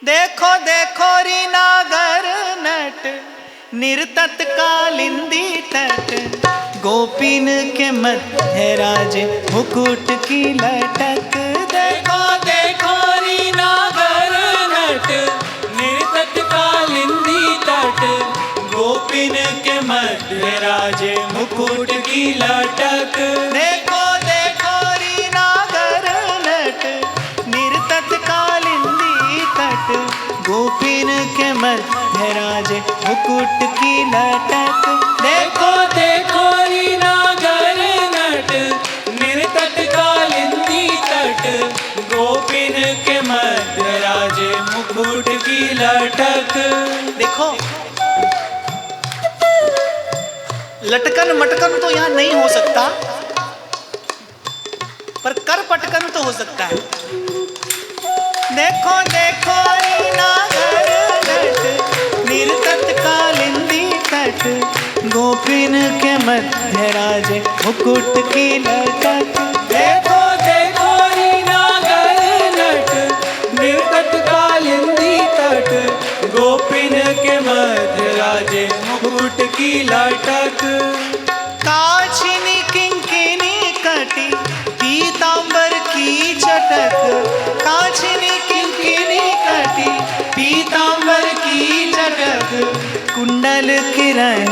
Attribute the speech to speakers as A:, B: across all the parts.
A: देखो देखो री नागर नट निर्तत कालिंदी तट, गोपीन के मध्य राजे मुकुट की लटक।
B: देखो देखो री नागर नट निर्तत कालिंदी तट, गोपीन के मध्य राजे मुकुट की लटक।
A: देखो देखो री नागर नट निर्तत कालिंदी तट, गोपीन के मध्य राजे मुकुट की लटक।
B: देखो देखो री नागर नट निर्तत कालिंदी तट, गोपीन के मध्य राजे मुकुट की लटक।
A: देखो लटकन मटकन तो यहाँ नहीं हो सकता, पर कर पटकन तो हो सकता है। देखो देखो री नागर नट निर्तत कालिंदी तट, गोपीन के मध्य राजे मुकुट की लटक।
B: देखो देखो री नागर नट निर्तत कालिंदी तट, गोपीन के मध्य राजे मुकुट की लटक।
A: काछिनी किंकिनी कटी पीतांबर की चटक, काछिनी किंकिनी कटी पीतांबर की चटक, कुंडल किरण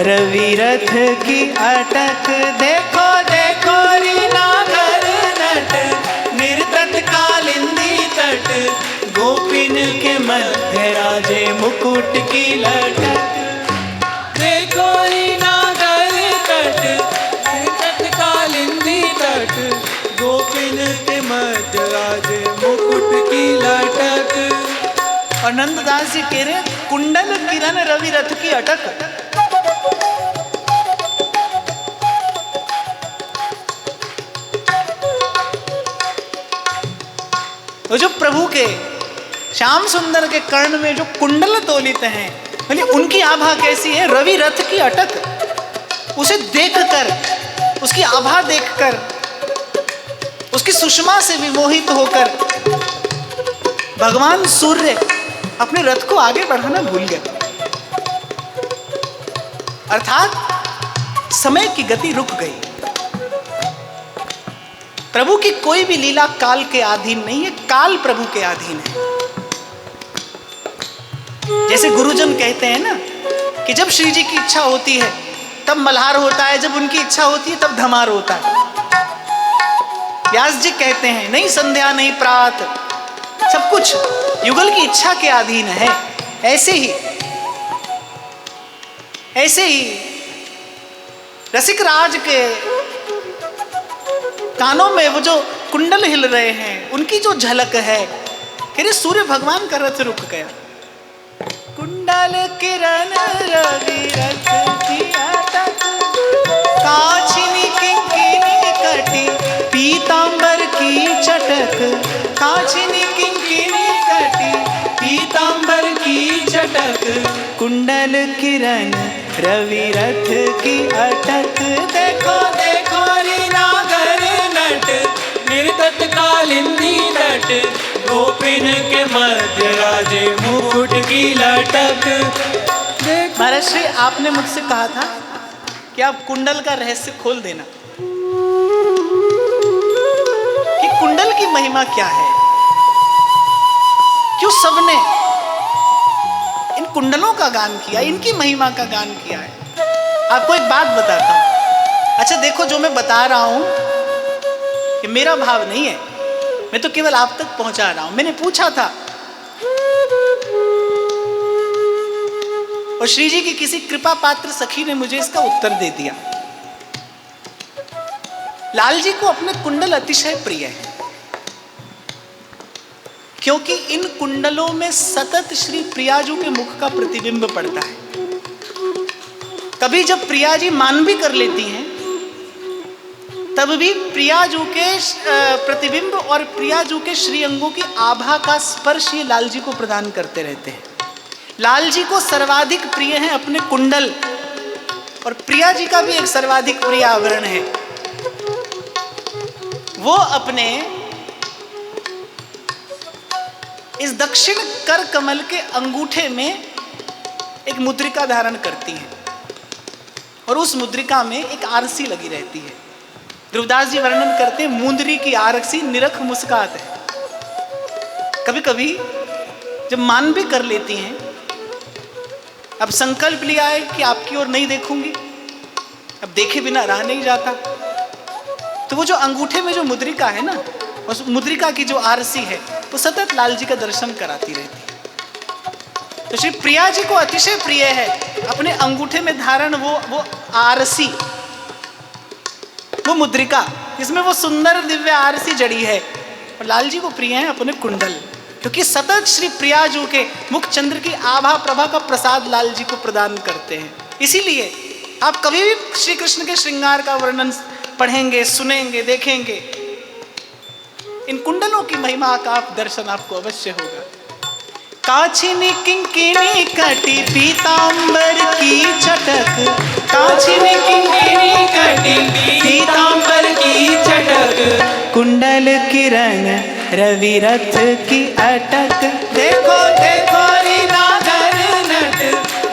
A: रवि रथ की अटक। देखो देखो री नागर नट निर्तत कालिंदी तट, गोपीन के मध्य राजे मुकुट की लटक।
B: देखो री नागर तट निर्तत कालिंदी तट, गोपीन के मध्य राजे मुकुट की लटक।
A: और नंददास जी कह रहे कुंडल किरण रवि रथ की अटक। तो जो प्रभु के श्याम सुंदर के कर्ण में जो कुंडल तोलित हैं, बोलिए उनकी आभा कैसी है? रवि रथ की अटक। उसे देखकर, उसकी आभा देखकर, उसकी सुषमा से विमोहित होकर भगवान सूर्य अपने रथ को आगे बढ़ाना भूल गए। अर्थात समय की गति रुक गई। प्रभु की कोई भी लीला काल के अधीन नहीं है, काल प्रभु के अधीन है। जैसे गुरुजन कहते हैं ना कि जब श्री जी की इच्छा होती है तब मल्हार होता है, जब उनकी इच्छा होती है तब धमार होता है। व्यास जी कहते हैं नहीं संध्या नहीं प्रात, सब कुछ युगल की इच्छा के अधीन है। ऐसे ही रसिक राज के कानों में वो जो कुंडल हिल रहे हैं, उनकी जो झलक है, कह रहे सूर्य भगवान का रथ रुक गया। कुंडल किरण रवि रथ की अटक, काछिनी किंकिनी कटी पीतांबर की चटक, काछिनी किंकिनी कटी
B: पीतांबर की चटक।
A: कुंडल किरण रवि रथ की अटक।
B: देखो देखो री नागर नट निर्तत कालिंदी तट, गोपीन के मध्य राजे मुकुट की लटक।
A: महाराज श्री आपने मुझसे कहा था कि आप कुंडल का रहस्य खोल देना, कि कुंडल की महिमा क्या है, क्यों सबने इन कुंडलों का गान किया, इनकी महिमा का गान किया है। आपको एक बात बताता हूं। अच्छा देखो, जो मैं बता रहा हूं कि मेरा भाव नहीं है, मैं तो केवल आप तक पहुंचा रहा हूं। मैंने पूछा था और श्री जी की किसी कृपा पात्र सखी ने मुझे इसका उत्तर दे दिया। लाल जी को अपने कुंडल अतिशय प्रिय है, क्योंकि इन कुंडलों में सतत श्री प्रियाजू के मुख का प्रतिबिंब पड़ता है। कभी जब प्रिया जी मान भी कर लेती हैं, तब भी प्रियाजू के प्रतिबिंब और प्रियाजू के श्री अंगों की आभा का स्पर्श ये लाल जी को प्रदान करते रहते हैं। लाल जी को सर्वाधिक प्रिय है अपने कुंडल, और प्रिया जी का भी एक सर्वाधिक प्रिय आवरण है। वो अपने इस दक्षिण कर कमल के अंगूठे में एक मुद्रिका धारण करती हैं और उस मुद्रिका में एक आरसी लगी रहती है। ध्रुवदास जी वर्णन करते हैं, मुंदरी की आरसी निरख मुस्कात है। कभी कभी जब मान भी कर लेती हैं, अब संकल्प लिया है कि आपकी ओर नहीं देखूंगी, अब देखे बिना रहा नहीं जाता, तो वो जो अंगूठे में जो मुद्रिका है ना, उस मुद्रिका की जो आरसी है वो सतत लाल जी का दर्शन कराती रहती है। तो श्री प्रिया जी को अतिशय प्रिय है अपने अंगूठे में धारण वो आरसी, वो मुद्रिका, जिसमें वो सुंदर दिव्य आरसी जड़ी है। और लाल जी को प्रिय है अपने कुंडल, क्योंकि सतत श्री प्रियाजू के मुख चंद्र की आभा प्रभा का प्रसाद लाल जी को प्रदान करते हैं। इसीलिए आप कभी भी श्री कृष्ण के श्रृंगार का वर्णन पढ़ेंगे, सुनेंगे, देखेंगे, इन कुंडलों की महिमा का दर्शन आपको अवश्य होगा। काछिनी किंकिणी कटी पीतांबर की चटक, काछिनी किंकिणी कटी
B: पीतांबर की चटक,
A: कुंडल किरण रवि रथ की अटक।
B: देखो देखो री नागर नट,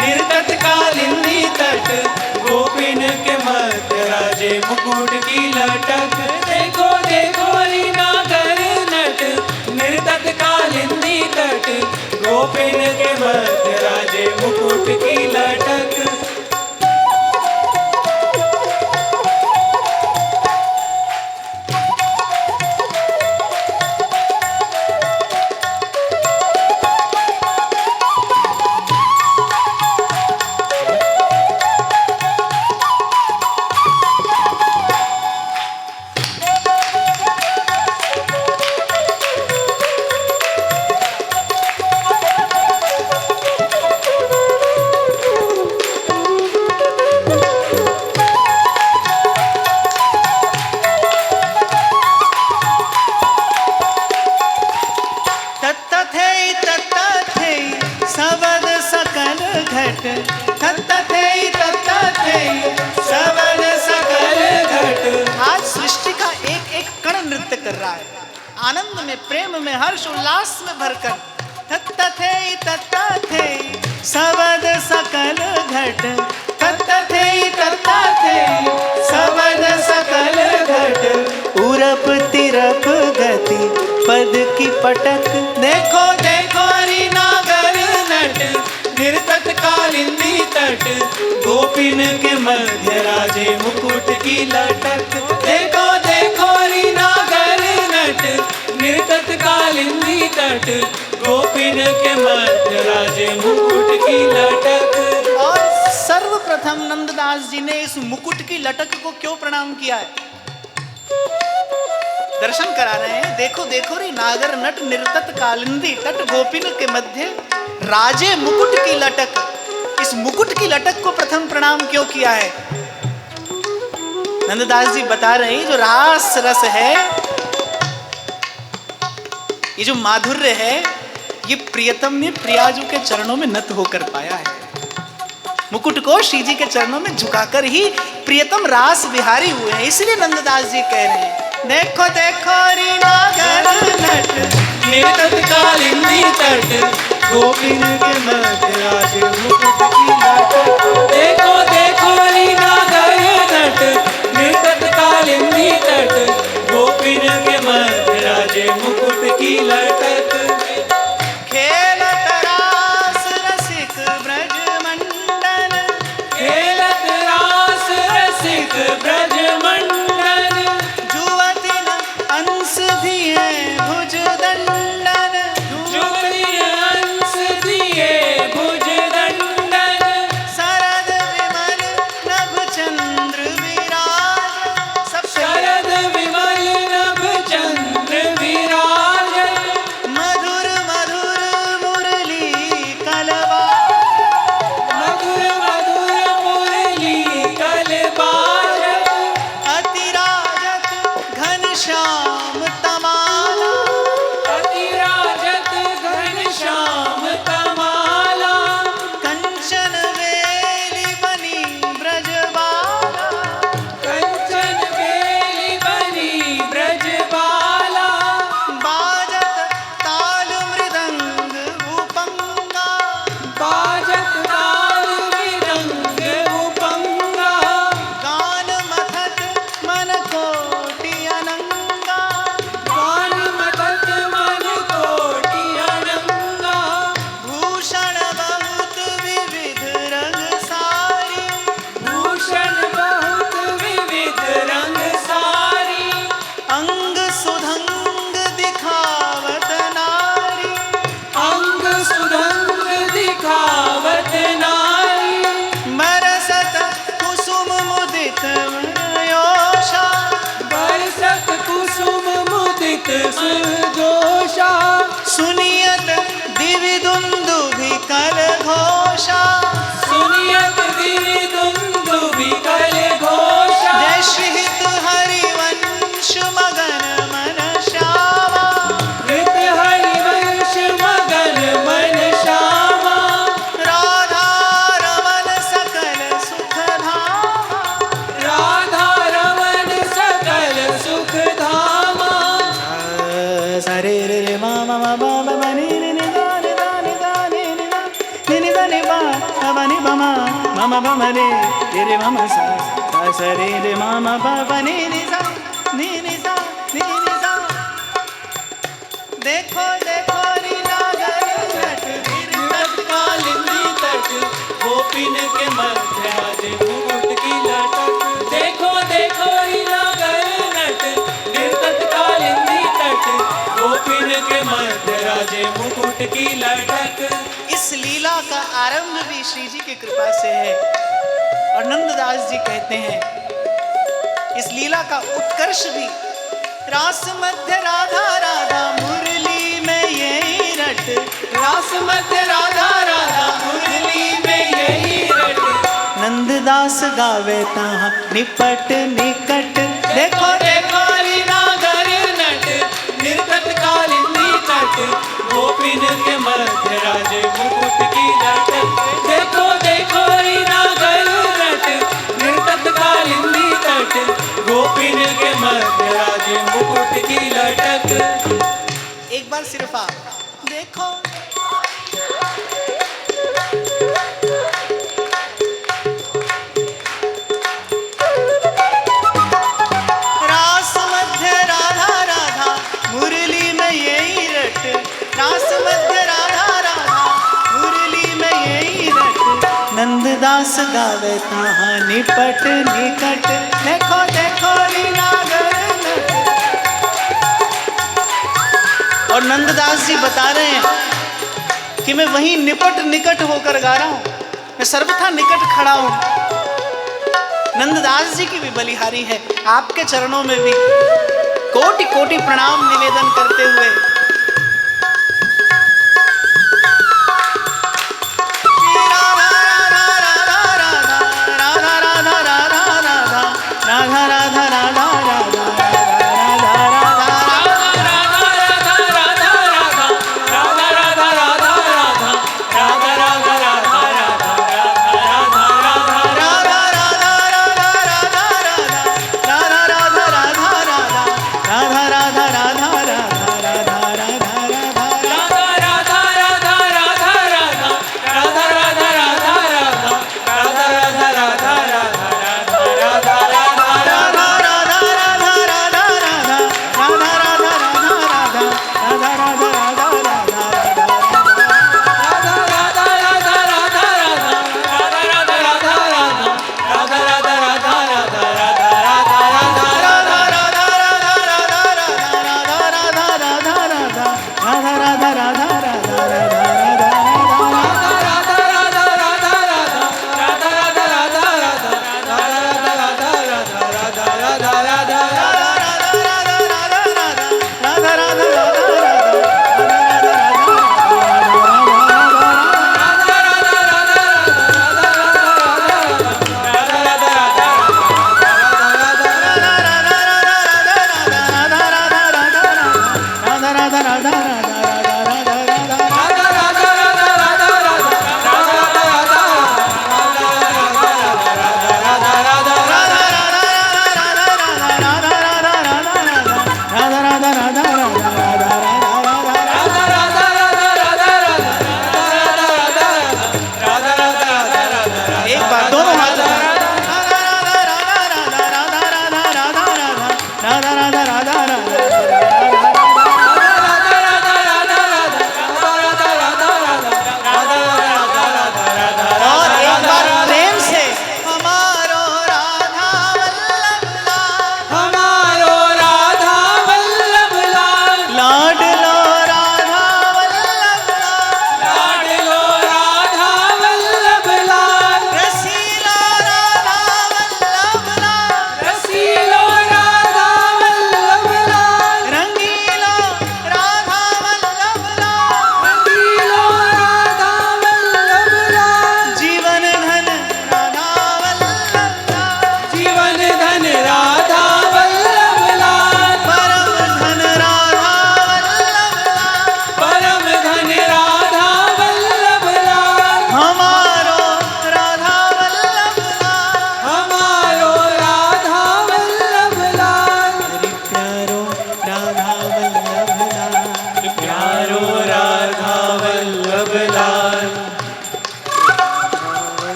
B: निर्गत कालिंदी तट, गोपिन के मध्य राजे मुकुट की लटक। देखो देखो री नागर नट, निर्गत कालिंदी तट, गोपिन के मध्य राजे मुकुट की लटक।
A: आज सृष्टि का एक एक कण नृत्य कर रहा है, आनंद में, प्रेम में, हर्ष उल्लास में भरकर। तत्तथे तत्तथे सबद सकल घट, तत्तथे तत्तथे सबद सकल घट, उरप तिरप गति पद की पटक।
B: देखो देखो री नागर नट, निर्तत कालिंदी तट, गोपिन के मध्य राजे मुकुट की लटक। देखो देखो री नागर नट, निर्तत कालिंदी तट, गोपिन के मध्य राजे मुकुट की लटक।
A: और सर्वप्रथम नंददास जी ने इस मुकुट की लटक को क्यों प्रणाम किया है? दर्शन करा रहे हैं। देखो देखो रे नागर नट, निर्तत कालिंदी तट, गोपिन के मध्य राजे मुकुट की लटक। इस मुकुट की लटक को प्रथम प्रणाम क्यों किया है? नंददास जी बता रहे हैं, जो रास रस है, ये जो माधुर्य है, ये प्रियतम ने प्रियाजू के चरणों में नत होकर पाया है। मुकुट को श्री जी के चरणों में झुकाकर ही प्रियतम रास विहारी हुए हैं। इसलिए नंददास जी कह रहे हैं, देखो देखो री नागर नट,
B: निर्तत कालिंदी तट, गोपिन के मध्य राजे मुकुट की लटक। देखो देखो री नागर नट, निर्तत कालिंदी तट, गोपिन के मध्य राजे मुकुट की लटक।
A: खेलत रास रसिक ब्रज मंडन,
B: खेलत रास रसिक ब्रज मंडन,
A: जुवति अंश दिए भुज दंडन,
B: जुवति अंश दिए
A: सुनियत दिव्य दुंदुभि कल घोषा,
B: सुनियत दिव्य दुंदुभि कल घोषा।
A: जय श्री हित हरिवंश मगन मन श्यामा,
B: हित हरिवंश मगन मन श्यामा।
A: राधा रमन सकल सुख धामा,
B: राधा रमन सकल सुख धामा।
A: सरे रे रे मा मा मा बा बा मा नि नि नि दा नि दा नि दा नि नि दा नि नि दा नि बा बा नि बा मा मा बा मा रे रे रे मा मा सा सा सा रे रे मा मा बा बा नि नि सा नि नि सा नि नि सा। देखो देखो रीला गरनट
B: नृत कालिंदी तट, गोपिन के मध्य राजे मुकुट की लटक। देखो देखो रीला गरनट, नृत कालिंदी तट, गोपिन के मध्य राजे मुकुट की लटक।
A: इस लीला का आरंभ भी श्री जी की कृपा से है। और नंददास जी कहते हैं इस लीला का उत्कर्ष भी रास मध्य राधा राधा मुरली में यही रट,
B: रास मध्य राधा राधा मुरली में यही रट।
A: नंददास गावे तहाँ निपट निकट। देखो
B: देखो रीला गरनट, नृत कालिंदी तट, गोपिन के मध्य राजे मुकुट की लटक। देखो देखो रीला गरनट, नृत कालिंदी तट, गोपिन के मध्य राजे मुकुट की लटक।
A: एक बार सिर्फ आप देखो रास मध्य राधा राधा मुरली में यही रट, रास मध्य राधा राधा मुरली में यही रट। नंददास गावे तहाँ निपट निकट। देखो देखो लीला गरनट। और नंददास जी बता रहे हैं कि मैं वहीं निपट निकट होकर गा रहा हूं, मैं सर्वथा निकट खड़ा हूं। नंददास जी की भी बलिहारी है। आपके चरणों में भी कोटि कोटि प्रणाम निवेदन करते हुए